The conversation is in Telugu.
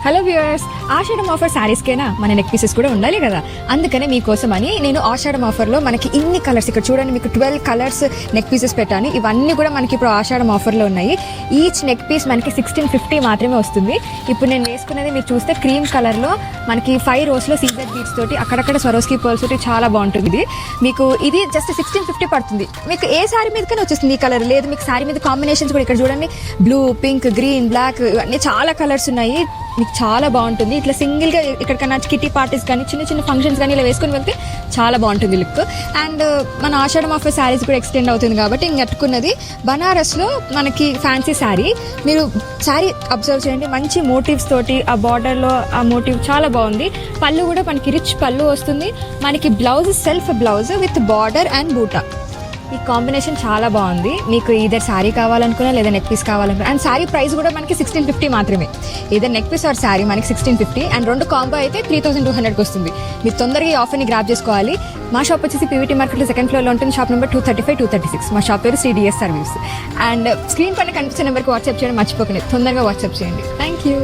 హలో వ్యూవర్స్, ఆషాఢం ఆఫర్ శారీస్కేనా మన నెక్ పీసెస్ కూడా ఉండాలి కదా. అందుకనే మీకోసం అని నేను ఆషాఢం ఆఫర్లో మనకి ఇన్ని కలర్స్, ఇక్కడ చూడండి మీకు 12 కలర్స్ నెక్ పీసెస్ పెట్టాను. ఇవన్నీ కూడా మనకి ఇప్పుడు ఆషాఢం ఆఫర్లో ఉన్నాయి. ఈచ్ నెక్ పీస్ మనకి 1650 మాత్రమే వస్తుంది. ఇప్పుడు నేను వేసుకున్నది మీరు చూస్తే క్రీమ్ కలర్లో మనకి 5 రోస్లో సీజెడ్ బీడ్స్ తోటి అక్కడక్కడ స్వరోస్కి పర్ల్స్ తోటి చాలా బాగుంటుంది. మీకు ఇది జస్ట్ 1650 పడుతుంది. మీకు ఏ శారీ మీదకైనా వచ్చేస్తుంది ఈ కలర్. లేదు మీకు శారీ మీద కాంబినేషన్స్ కూడా ఇక్కడ చూడండి, బ్లూ, పింక్, గ్రీన్, బ్లాక్ ఇవన్నీ చాలా కలర్స్ ఉన్నాయి. మీకు చాలా బాగుంటుంది. ఇట్లా సింగిల్గా ఎక్కడికైనా కిటీ పార్టీస్ కానీ చిన్న చిన్న ఫంక్షన్స్ కానీ ఇలా వేసుకొని వెళ్తే చాలా బాగుంటుంది లుక్. అండ్ మన ఆషాఢం ఆఫర్ శారీస్ కూడా ఎక్స్టెండ్ అవుతుంది కాబట్టి ఇంక కట్టుకున్నది బనారస్లో మనకి ఫ్యాన్సీ శారీ. మీరు శారీ అబ్జర్వ్ చేయండి, మంచి మోటివ్స్ తోటి ఆ బార్డర్లో ఆ మోటివ్ చాలా బాగుంది. పళ్ళు కూడా మనకి రిచ్ పళ్ళు వస్తుంది. మనకి blouse self blouse with border and బూటా. ఈ కాంబినేషన్ చాలా బాగుంది. మీకు ఇదర్ శారీ కావాలనుకున్నా లేదా నెక్ పీస్ కావాలనుకున్నా. అండ్ శారీ ప్రైస్ కూడా మనకి 1650 మాత్రమే. Either neck piece or sari మనకి 1650 అండ్ రెండు కాంబో అయితే 3200కి వస్తుంది. మీరు తొందరగా ఈ ఆఫర్ని గ్రాప్ చేసుకోవాలి. మా షాప్ వచ్చేసి పీవీటీ మార్కెట్లో సెకండ్ ఫ్లోర్లో ఉంటుంది. Shop number 235, 236. మా షాప్ పేరు CDS సర్వీస్. అండ్ స్క్రీన్ పైన కనిపించే నెంబర్కి వాట్సాప్ చేయడం మర్చిపోకండి. తొందరగా వాట్సాప్ చేయండి. Thank you.